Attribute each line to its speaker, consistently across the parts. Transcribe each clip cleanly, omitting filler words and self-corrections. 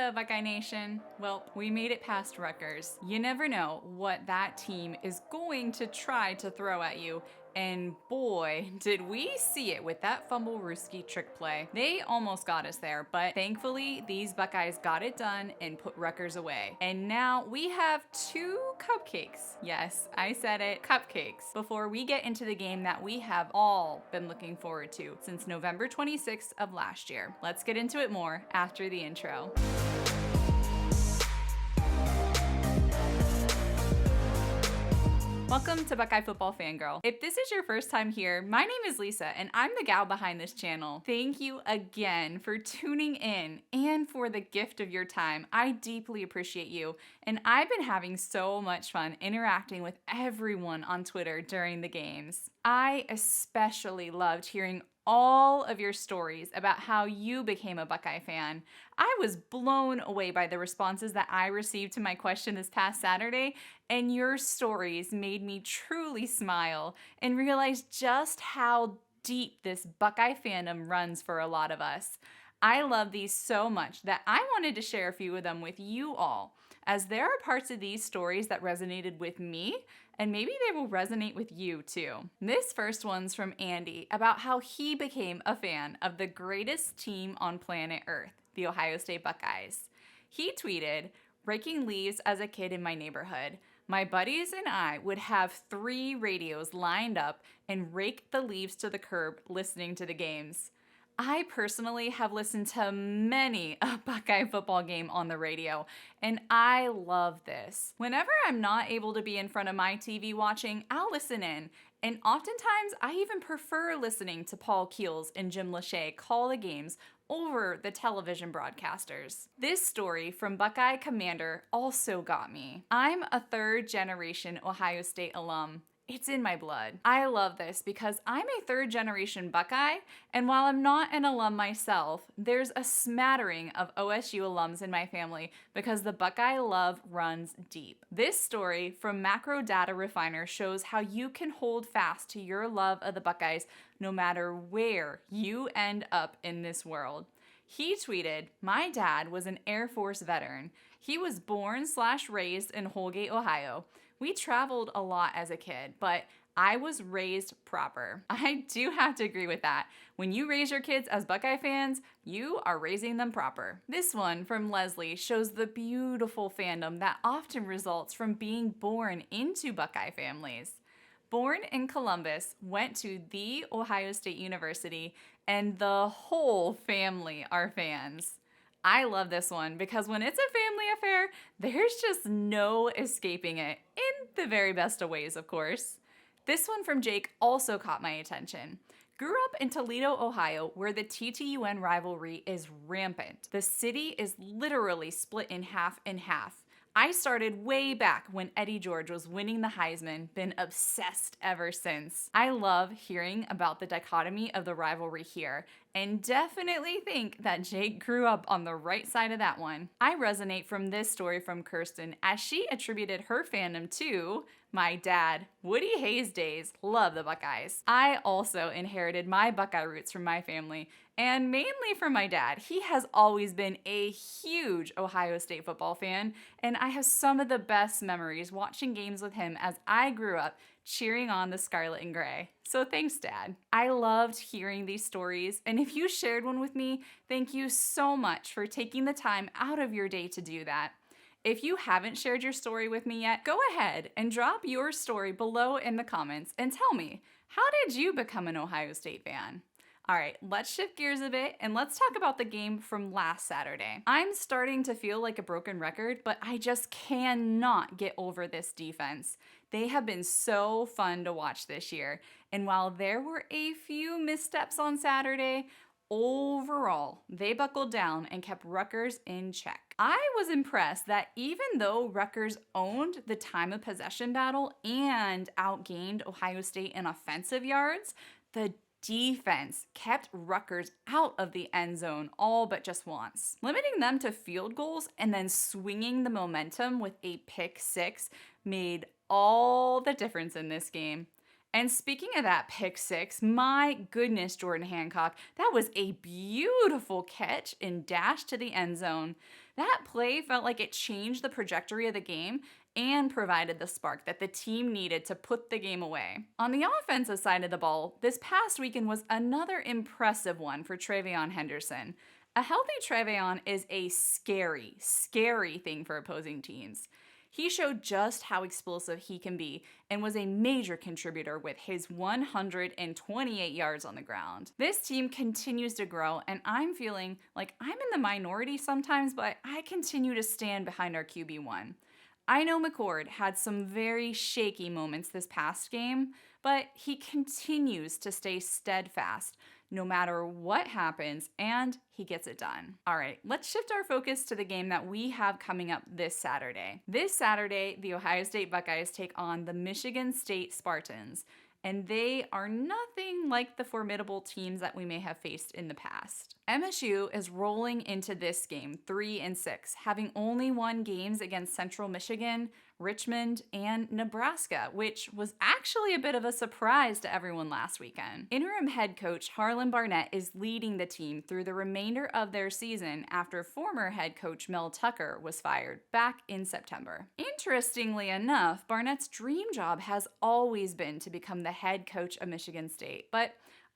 Speaker 1: ya, Buckeye Nation. Well, we made it past Rutgers. You never know what that team is going to try to throw at you. And boy, did we see it with that fumble-rooski trick play. They almost got us there, but thankfully, these Buckeyes got it done and put Rutgers away. And now we have 2 cupcakes. Yes, I said it, cupcakes. Before we get into the game that we have all been looking forward to since November 26th of last year. Let's get into it more after the intro. Welcome to Buckeye Football Fangirl. If this is your first time here, my name is Lisa and I'm the gal behind this channel. Thank you again for tuning in and for the gift of your time. I deeply appreciate you, and I've been having so much fun interacting with everyone on Twitter during the games. I especially loved hearing all of your stories about how you became a Buckeye fan. I was blown away by the responses that I received to my question this past Saturday, and your stories made me truly smile and realize just how deep this Buckeye fandom runs for a lot of us. I love these so much that I wanted to share a few of them with you all, as there are parts of these stories that resonated with me, and maybe they will resonate with you too. This first one's from Andy about how he became a fan of the greatest team on planet Earth, the Ohio State Buckeyes. He tweeted, "Raking leaves as a kid in my neighborhood. My buddies and I would have 3 radios lined up and rake the leaves to the curb listening to the games. I personally have listened to many a Buckeye football game on the radio, and I love this. Whenever I'm not able to be in front of my TV watching, I'll listen in, and oftentimes I even prefer listening to Paul Keels and Jim Lachey call the games over the television broadcasters." This story from Buckeye Commander also got me. I'm a 3rd-generation Ohio State alum. It's in my blood. I love this because I'm a 3rd-generation Buckeye, and while I'm not an alum myself, there's a smattering of OSU alums in my family because the Buckeye love runs deep. This story from Macro Data Refiner shows how you can hold fast to your love of the Buckeyes no matter where you end up in this world. He tweeted, "My dad was an Air Force veteran. He was born/raised in Holgate, Ohio. We traveled a lot as a kid, but I was raised proper." I do have to agree with that. When you raise your kids as Buckeye fans, you are raising them proper. This one from Leslie shows the beautiful fandom that often results from being born into Buckeye families. Born in Columbus, went to The Ohio State University, and the whole family are fans. I love this one because when it's a family affair, there's just no escaping it, in the very best of ways, of course. This one from Jake also caught my attention. Grew up in Toledo, Ohio, where the TTUN rivalry is rampant. The city is literally split in half and half. I started way back when Eddie George was winning the Heisman, been obsessed ever since. I love hearing about the dichotomy of the rivalry here, and definitely think that Jake grew up on the right side of that one. I resonate from this story from Kirsten, as she attributed her fandom to my dad. Woody Hayes days, love the Buckeyes. I also inherited my Buckeye roots from my family, and mainly from my dad. He has always been a huge Ohio State football fan, and I have some of the best memories watching games with him as I grew up cheering on the Scarlet and Gray. So thanks, Dad. I loved hearing these stories, and if you shared one with me, thank you so much for taking the time out of your day to do that. If you haven't shared your story with me yet, go ahead and drop your story below in the comments and tell me, how did you become an Ohio State fan? All right, let's shift gears a bit and let's talk about the game from last Saturday. I'm starting to feel like a broken record, but I just cannot get over this defense. They have been so fun to watch this year, and while there were a few missteps on Saturday, overall, they buckled down and kept Rutgers in check. I was impressed that even though Rutgers owned the time of possession battle and outgained Ohio State in offensive yards, the defense kept Rutgers out of the end zone all but just once. Limiting them to field goals and then swinging the momentum with a pick 6 made all the difference in this game. And speaking of that pick 6, my goodness, Jordan Hancock, that was a beautiful catch and dash to the end zone. That play felt like it changed the trajectory of the game and provided the spark that the team needed to put the game away. On the offensive side of the ball, this past weekend was another impressive one for Treveyon Henderson. A healthy Treveyon is a scary, scary thing for opposing teams. He showed just how explosive he can be and was a major contributor with his 128 yards on the ground. This team continues to grow, and I'm feeling like I'm in the minority sometimes, but I continue to stand behind our QB1. I know McCord had some very shaky moments this past game, but he continues to stay steadfast no matter what happens, and he gets it done. All right, let's shift our focus to the game that we have coming up this Saturday. This Saturday, the Ohio State Buckeyes take on the Michigan State Spartans, and they are nothing like the formidable teams that we may have faced in the past. MSU is rolling into this game 3-6, having only won games against Central Michigan, Richmond, and Nebraska, which was actually a bit of a surprise to everyone last weekend. Interim head coach Harlan Barnett is leading the team through the remainder of their season after former head coach Mel Tucker was fired back in September. Interestingly enough, Barnett's dream job has always been to become the head coach of Michigan State, but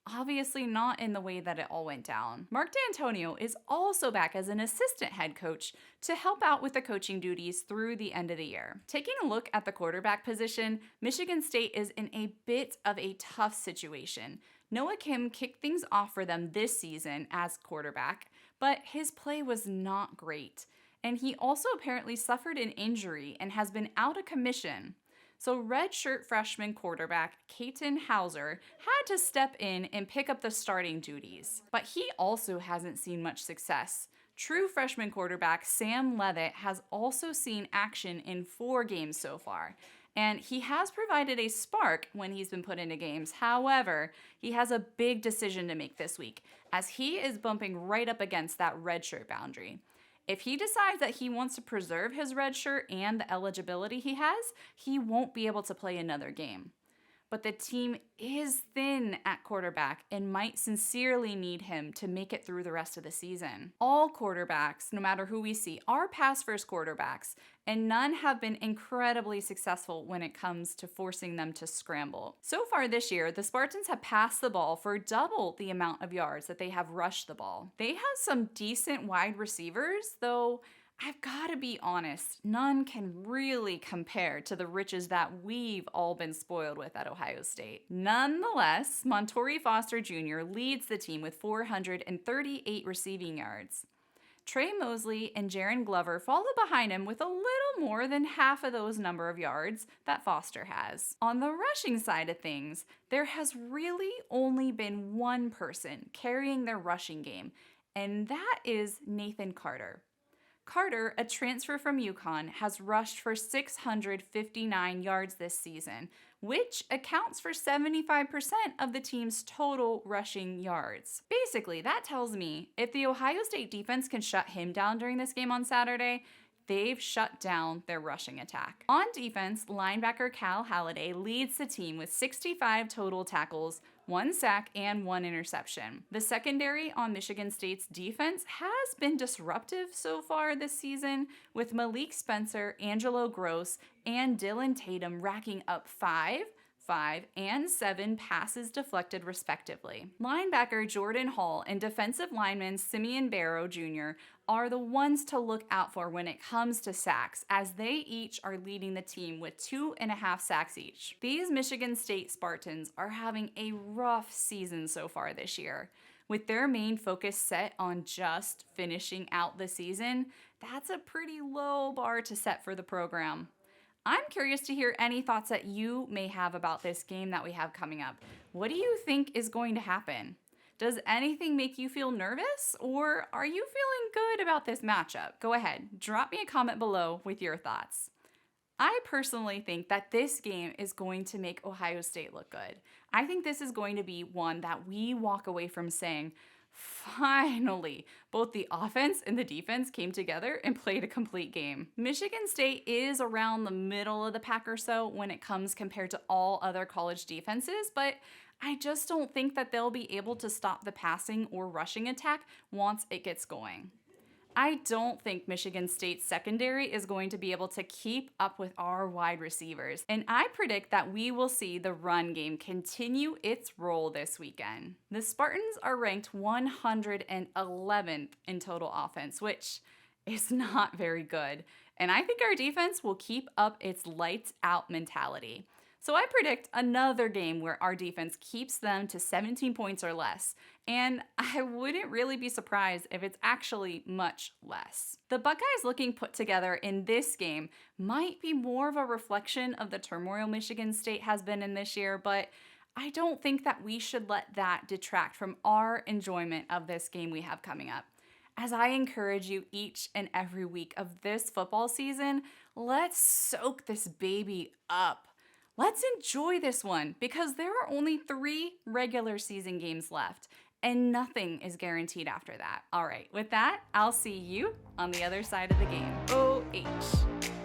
Speaker 1: obviously not in the way that it all went down. Mark D'Antonio is also back as an assistant head coach to help out with the coaching duties through the end of the year. Taking a look at the quarterback position, Michigan State is in a bit of a tough situation. Noah Kim kicked things off for them this season as quarterback, but his play was not great. And he also apparently suffered an injury and has been out of commission. So redshirt freshman quarterback Katon Hauser had to step in and pick up the starting duties. But he also hasn't seen much success. True freshman quarterback Sam Leavitt has also seen action in 4 games so far, and he has provided a spark when he's been put into games. However, he has a big decision to make this week, as he is bumping right up against that redshirt boundary. If he decides that he wants to preserve his red shirt and the eligibility he has, he won't be able to play another game. But the team is thin at quarterback and might sincerely need him to make it through the rest of the season. All quarterbacks, no matter who we see, are pass-first quarterbacks, and none have been incredibly successful when it comes to forcing them to scramble. So far this year, the Spartans have passed the ball for double the amount of yards that they have rushed the ball. They have some decent wide receivers, though I've got to be honest, none can really compare to the riches that we've all been spoiled with at Ohio State. Nonetheless, Montori Foster Jr. leads the team with 438 receiving yards. Trey Mosley and Jaron Glover follow behind him with a little more than half of those number of yards that Foster has. On the rushing side of things, there has really only been one person carrying their rushing game, and that is Nathan Carter. Carter, a transfer from UConn, has rushed for 659 yards this season, which accounts for 75% of the team's total rushing yards. Basically, that tells me if the Ohio State defense can shut him down during this game on Saturday, they've shut down their rushing attack. On defense, linebacker Cal Halliday leads the team with 65 total tackles, 1 sack, and 1 interception. The secondary on Michigan State's defense has been disruptive so far this season, with Malik Spencer, Angelo Gross, and Dylan Tatum racking up 5, and 7 passes deflected respectively. Linebacker Jordan Hall and defensive lineman Simeon Barrow Jr. are the ones to look out for when it comes to sacks, as they each are leading the team with 2.5 sacks each. These Michigan State Spartans are having a rough season so far this year. With their main focus set on just finishing out the season, that's a pretty low bar to set for the program. I'm curious to hear any thoughts that you may have about this game that we have coming up. What do you think is going to happen? Does anything make you feel nervous, or are you feeling good about this matchup? Go ahead, drop me a comment below with your thoughts. I personally think that this game is going to make Ohio State look good. I think this is going to be one that we walk away from saying, finally, both the offense and the defense came together and played a complete game. Michigan State is around the middle of the pack or so when it comes compared to all other college defenses, but I just don't think that they'll be able to stop the passing or rushing attack once it gets going. I don't think Michigan State's secondary is going to be able to keep up with our wide receivers, and I predict that we will see the run game continue its role this weekend. The Spartans are ranked 111th in total offense, which is not very good, and I think our defense will keep up its lights out mentality. So I predict another game where our defense keeps them to 17 points or less, and I wouldn't really be surprised if it's actually much less. The Buckeyes looking put together in this game might be more of a reflection of the turmoil Michigan State has been in this year, but I don't think that we should let that detract from our enjoyment of this game we have coming up. As I encourage you each and every week of this football season, let's soak this baby up. Let's enjoy this one because there are only 3 regular season games left and nothing is guaranteed after that. All right, with that, I'll see you on the other side of the game. OH.